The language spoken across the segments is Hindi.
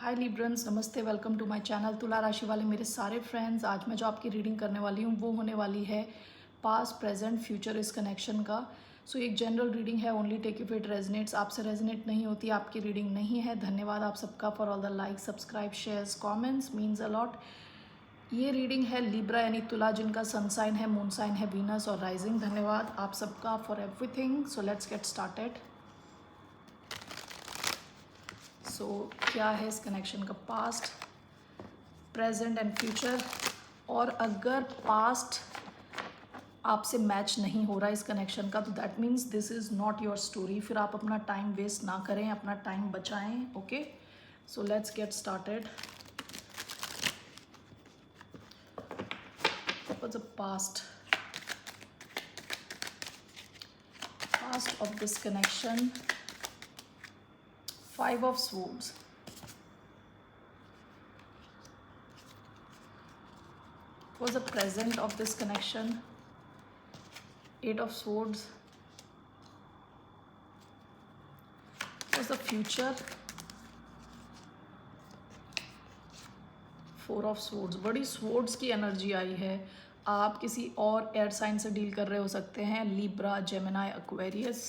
हाय लिब्रंस, नमस्ते, वेलकम टू माय चैनल। तुला राशि वाले मेरे सारे फ्रेंड्स, आज मैं जो आपकी रीडिंग करने वाली हूँ वो होने वाली है पास्ट प्रेजेंट फ्यूचर इस कनेक्शन का। सो एक जनरल रीडिंग है, only take if it resonates. आपसे रेजनेट नहीं होती, आपकी रीडिंग नहीं है। धन्यवाद आप सबका for all the like, subscribe, shares, comments, means a lot. ये रीडिंग है लिब्रा यानी तुला, जिनका सन साइन है, मून साइन है वीनस और राइजिंग। धन्यवाद आप सबका for everything. So let's get started. So क्या है इस कनेक्शन का पास्ट, प्रेजेंट एंड फ्यूचर। और अगर पास्ट आपसे मैच नहीं हो रहा इस कनेक्शन का तो that means this is not your story. फिर आप अपना टाइम वेस्ट ना करें, अपना टाइम बचाएं। Okay, so let's get started. What's the past of this connection? 5 of swords, was the present of this connection? 8 of swords, was the future? 4 of swords। बड़ी swords की एनर्जी आई है। आप किसी और एयर साइन से डील कर रहे हो सकते हैं, Libra, Gemini, Aquarius.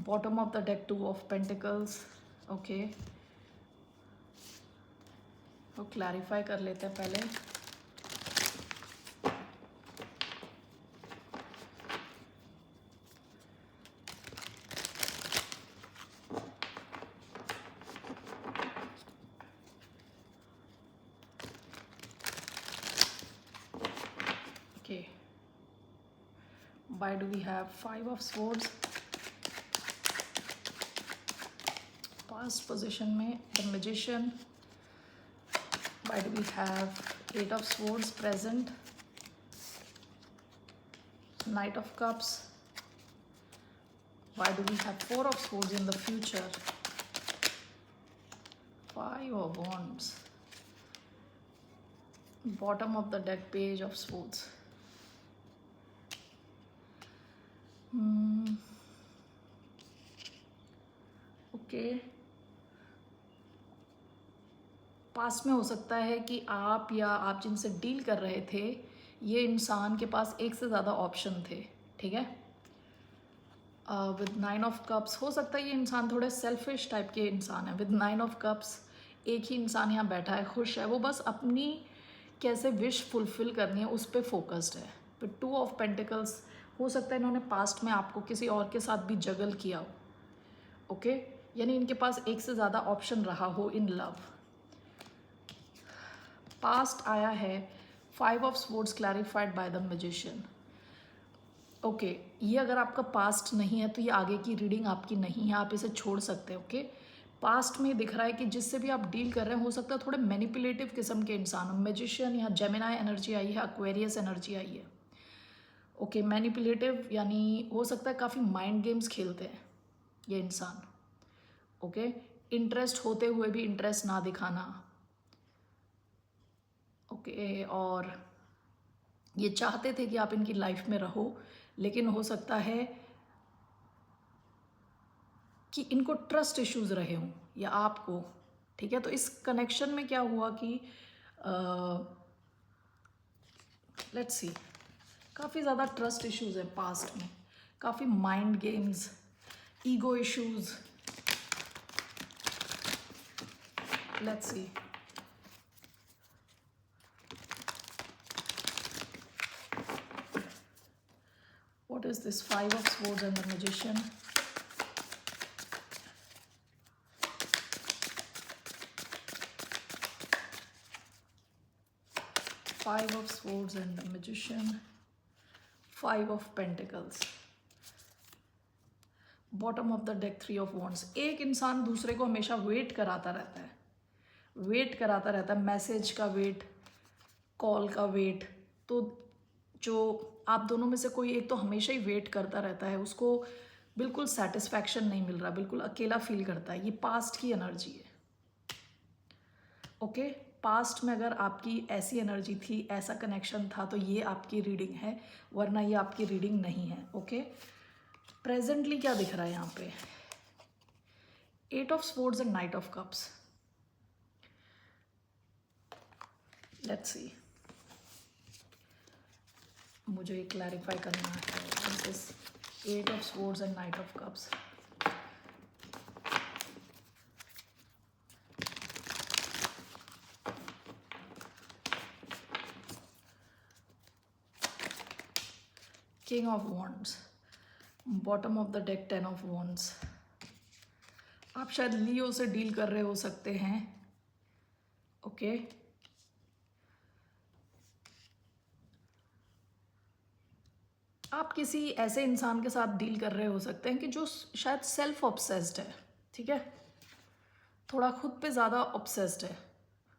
Bottom of the deck 2 of pentacles. Okay, तो क्लैरिफाई कर लेते हैं पहले। Okay, why do we have 5 of swords? Past position में the magician. Why do we have 8 of swords present? Knight of cups. Why do we have 4 of swords in the future? 5 of wands. Bottom of the deck, page of swords. Okay, past में हो सकता है कि आप या आप जिनसे डील कर रहे थे ये इंसान के पास एक से ज़्यादा ऑप्शन थे। ठीक है, विद 9 ऑफ कप्स हो सकता है ये इंसान थोड़े सेल्फिश टाइप के इंसान है। विद 9 ऑफ कप्स एक ही इंसान यहाँ बैठा है, खुश है, वो बस अपनी कैसे विश फुलफिल करनी है उस पर फोकस्ड है। विद 2 ऑफ पेंटिकल्स हो सकता है इन्होंने पास्ट में आपको किसी और के साथ भी जगल किया हो। ओके, यानी इनके पास एक से ज़्यादा ऑप्शन रहा हो इन लव। पास्ट आया है 5 of swords clarified by the magician. Okay, ये अगर आपका पास्ट नहीं है तो ये आगे की रीडिंग आपकी नहीं है, आप इसे छोड़ सकते हैं। ओके, पास्ट में दिख रहा है कि जिससे भी आप डील कर रहे हैं हो सकता है थोड़े मैनिपुलेटिव किस्म के इंसान हो। मैजिशियन, यहाँ जेमिनाई एनर्जी आई है, एक्वेरियस एनर्जी आई है। ओके, मैनिपुलेटिव यानी हो सकता है काफ़ी माइंड गेम्स खेलते हैं ये इंसान। ओके, इंटरेस्ट होते हुए भी इंटरेस्ट ना दिखाना। ओके, और ये चाहते थे कि आप इनकी लाइफ में रहो, लेकिन हो सकता है कि इनको ट्रस्ट इश्यूज रहे हों या आपको। ठीक है, तो इस कनेक्शन में क्या हुआ कि लेट्स सी, काफ़ी ज़्यादा ट्रस्ट इश्यूज है पास्ट में, काफ़ी mind games, ego issues. Let's see, what is this 5 of swords and the magician? Five of swords and the magician, 5 of pentacles, bottom of the deck 3 of wands. एक इंसान दूसरे को हमेशा वेट कराता रहता है, वेट कराता रहता है, मैसेज का वेट, कॉल का वेट। तो जो आप दोनों में से कोई एक तो हमेशा ही वेट करता रहता है, उसको बिल्कुल सेटिस्फैक्शन नहीं मिल रहा, बिल्कुल अकेला फील करता है। ये पास्ट की एनर्जी है। ओके, पास्ट में अगर आपकी ऐसी एनर्जी थी, ऐसा कनेक्शन था, तो ये आपकी रीडिंग है, वरना ये आपकी रीडिंग नहीं है। ओके, प्रेजेंटली क्या दिख रहा है यहाँ पे? 8 of swords and night of cups. Let's see, मुझे क्लैरिफाई करना है this eight of swords and night of cups. King of wands, bottom of the deck 10 of wands. आप शायद लियो से डील कर रहे हो सकते हैं, ओके आप किसी ऐसे इंसान के साथ डील कर रहे हो सकते हैं कि जो शायद सेल्फ ऑब्सेस्ड है, ठीक है, थोड़ा खुद पे ज़्यादा ऑब्सेस्ड है,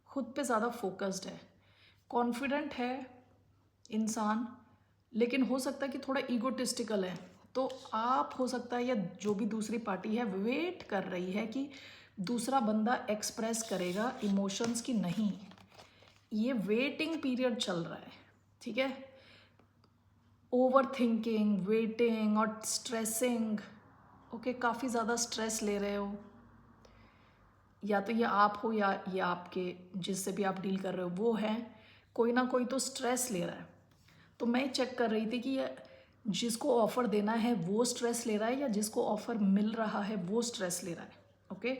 खुद पे ज़्यादा फोकस्ड है, कॉन्फिडेंट है इंसान, लेकिन हो सकता है कि थोड़ा ईगोटिस्टिकल है। तो आप हो सकता है या जो भी दूसरी पार्टी है वेट कर रही है कि दूसरा बंदा एक्सप्रेस करेगा इमोशंस की नहीं, ये वेटिंग पीरियड चल रहा है, ठीक है, ओवर थिंकिंग, वेटिंग और स्ट्रेसिंग, ओके काफ़ी ज़्यादा स्ट्रेस ले रहे हो, या तो ये आप हो या ये आपके जिससे भी आप डील कर रहे हो वो है, कोई ना कोई तो स्ट्रेस ले रहा है। तो मैं चेक कर रही थी कि ये जिसको ऑफ़र देना है वो स्ट्रेस ले रहा है या जिसको ऑफ़र मिल रहा है वो स्ट्रेस ले रहा है, ओके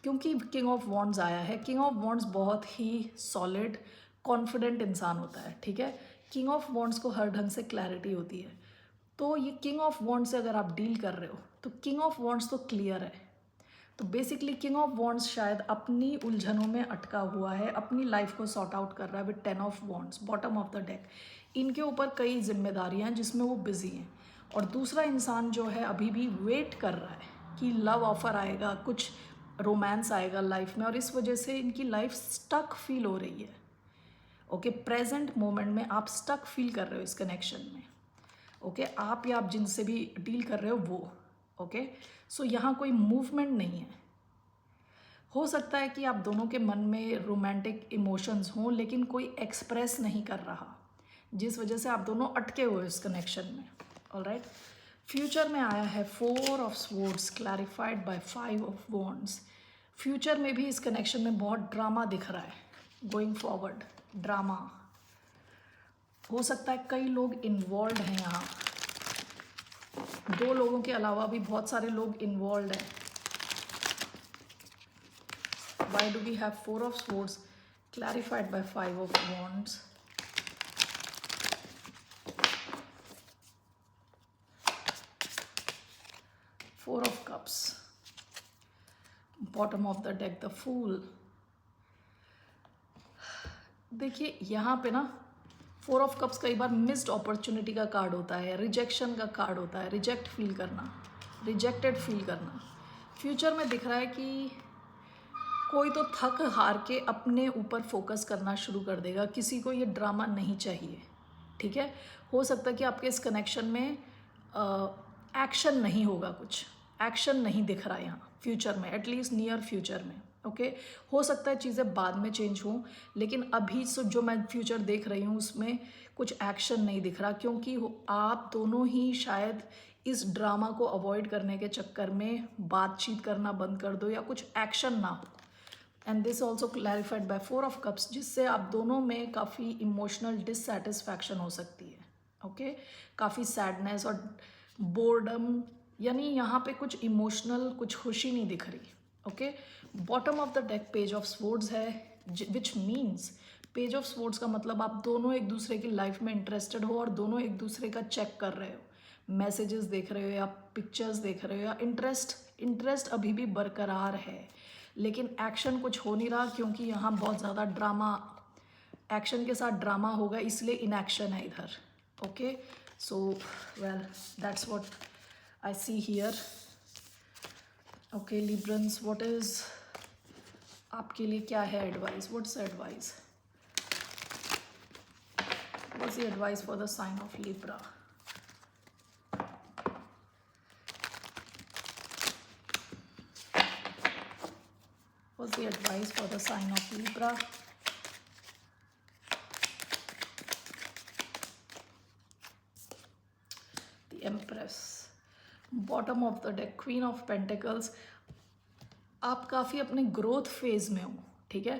क्योंकि किंग ऑफ वॉन्ड्स आया है। किंग ऑफ वॉन्ड्स बहुत ही सॉलिड कॉन्फिडेंट इंसान होता है, ठीक है, किंग ऑफ वॉन्ड्स को हर ढंग से क्लैरिटी होती है। तो ये किंग ऑफ वॉन्ड्स से अगर आप डील कर रहे हो तो किंग ऑफ वॉन्ड्स तो क्लियर है। तो बेसिकली किंग ऑफ वॉन्ड्स शायद अपनी उलझनों में अटका हुआ है, अपनी लाइफ को सॉर्ट आउट कर रहा है with 10 of wands, bottom of the deck. इनके ऊपर कई जिम्मेदारियां हैं जिसमें वो बिजी हैं, और दूसरा इंसान जो है अभी भी वेट कर रहा है कि लव ऑफर आएगा, कुछ रोमांस आएगा लाइफ में, और इस वजह से इनकी लाइफ स्टक फील हो रही है, ओके प्रेजेंट मोमेंट में आप स्टक फील कर रहे हो इस कनेक्शन में, ओके आप या आप जिनसे भी डील कर रहे हो वो, ओके सो यहाँ कोई मूवमेंट नहीं है। हो सकता है कि आप दोनों के मन में रोमांटिक इमोशंस हों लेकिन कोई एक्सप्रेस नहीं कर रहा, जिस वजह से आप दोनों अटके हुए इस कनेक्शन में, ऑलराइट। फ्यूचर में आया है 4 of swords clarified by 5 of wands. Future में भी इस कनेक्शन में बहुत ड्रामा दिख रहा है, गोइंग फॉरवर्ड ड्रामा हो सकता है, कई लोग इन्वॉल्व हैं यहाँ, 2 लोगों के अलावा भी बहुत सारे लोग इन्वॉल्व हैं। Why do we have 4 of swords clarified by 5 of wands? Four of cups, bottom of the deck, the fool. देखिए यहाँ पे ना 4 ऑफ कप्स कई बार मिस्ड अपॉर्चुनिटी का कार्ड होता है, रिजेक्शन का कार्ड होता है, रिजेक्ट फील करना, रिजेक्टेड फील करना। फ्यूचर में दिख रहा है कि कोई तो थक हार के अपने ऊपर फोकस करना शुरू कर देगा, किसी को ये ड्रामा नहीं चाहिए, ठीक है। हो सकता है कि आपके इस कनेक्शन में एक्शन नहीं होगा, कुछ एक्शन नहीं दिख रहा है यहाँ फ्यूचर में, एटलीस्ट नियर फ्यूचर में, ओके हो सकता है चीज़ें बाद में चेंज हों, लेकिन अभी जो मैं फ्यूचर देख रही हूँ उसमें कुछ एक्शन नहीं दिख रहा, क्योंकि आप दोनों ही शायद इस ड्रामा को अवॉइड करने के चक्कर में बातचीत करना बंद कर दो या कुछ एक्शन ना हो। And this also clarified by 4 of cups, जिससे आप दोनों में काफ़ी इमोशनल डिससेटिस्फैक्शन हो सकती है, ओके काफ़ी सैडनेस और बोर्डम, यानी यहाँ पे कुछ इमोशनल, कुछ खुशी नहीं दिख रही, okay bottom of the deck page of swords है, which means page of swords का मतलब आप दोनों एक दूसरे की लाइफ में इंटरेस्टेड हो और दोनों एक दूसरे का चेक कर रहे हो, मैसेजेस देख रहे हो या पिक्चर्स देख रहे हो, या इंटरेस्ट अभी भी बरकरार है, लेकिन एक्शन कुछ हो नहीं रहा क्योंकि यहाँ बहुत ज़्यादा ड्रामा, एक्शन के साथ ड्रामा होगा इसलिए इनएक्शन है इधर, okay so well that's what I see here, okay Librans what is आपके लिए क्या है advice, what's advice, what's the advice for the sign of Libra. What's the advice for the sign of Libra? The Empress, bottom of the deck, Queen of Pentacles. आप काफ़ी अपने ग्रोथ फेज में हो, ठीक है,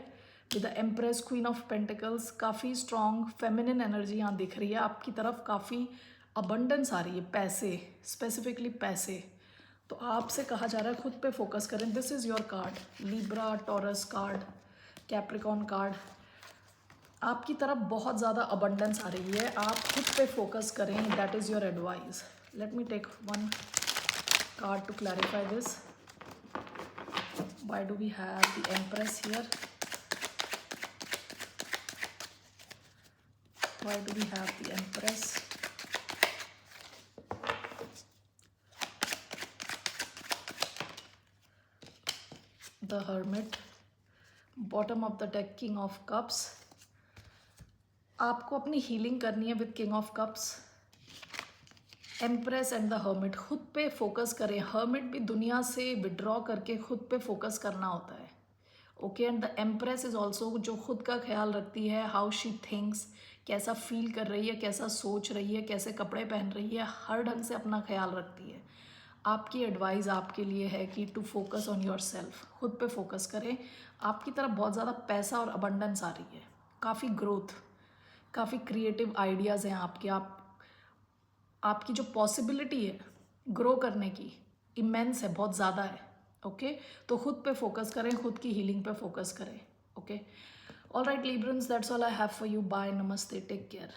with the empress queen of pentacles, काफ़ी स्ट्रॉन्ग फेमिनिन एनर्जी यहाँ दिख रही है आपकी तरफ, काफ़ी अबंडेंस आ रही है, पैसे, स्पेसिफिकली पैसे। तो आपसे कहा जा रहा है खुद पे फोकस करें। This is your card, Libra, taurus card, Capricorn card. आपकी तरफ बहुत ज़्यादा अबंडेंस आ रही है, आप खुद पे फोकस करें, that is your advice. Let me take one card to clarify this. Why do we have the Empress here? Why do we have the Empress? The Hermit. Bottom of the deck, King of Cups. आपको अपनी हीलिंग करनी है with king of cups, empress and the hermit. खुद पे फोकस करें। हर्मिट भी दुनिया से विड्रॉ करके खुद पे फोकस करना होता है, okay. And the empress is also जो खुद का ख्याल रखती है, हाउ शी थिंक्स, कैसा फील कर रही है, कैसा सोच रही है, कैसे कपड़े पहन रही है, हर ढंग से अपना ख्याल रखती है। आपकी एडवाइस आपके लिए है कि to focus on yourself, खुद पे फोकस करें। आपकी तरफ बहुत ज़्यादा पैसा और अबंडेंस आ रही है, काफ़ी ग्रोथ, काफ़ी क्रिएटिव आइडियाज़ हैं आपके। आपकी जो पॉसिबिलिटी है ग्रो करने की इमेंस है, बहुत ज़्यादा है, ओके। तो खुद पे फोकस करें, खुद की हीलिंग पे फोकस करें, okay. All right Librans, that's all I have for you. Bye, नमस्ते, टेक केयर।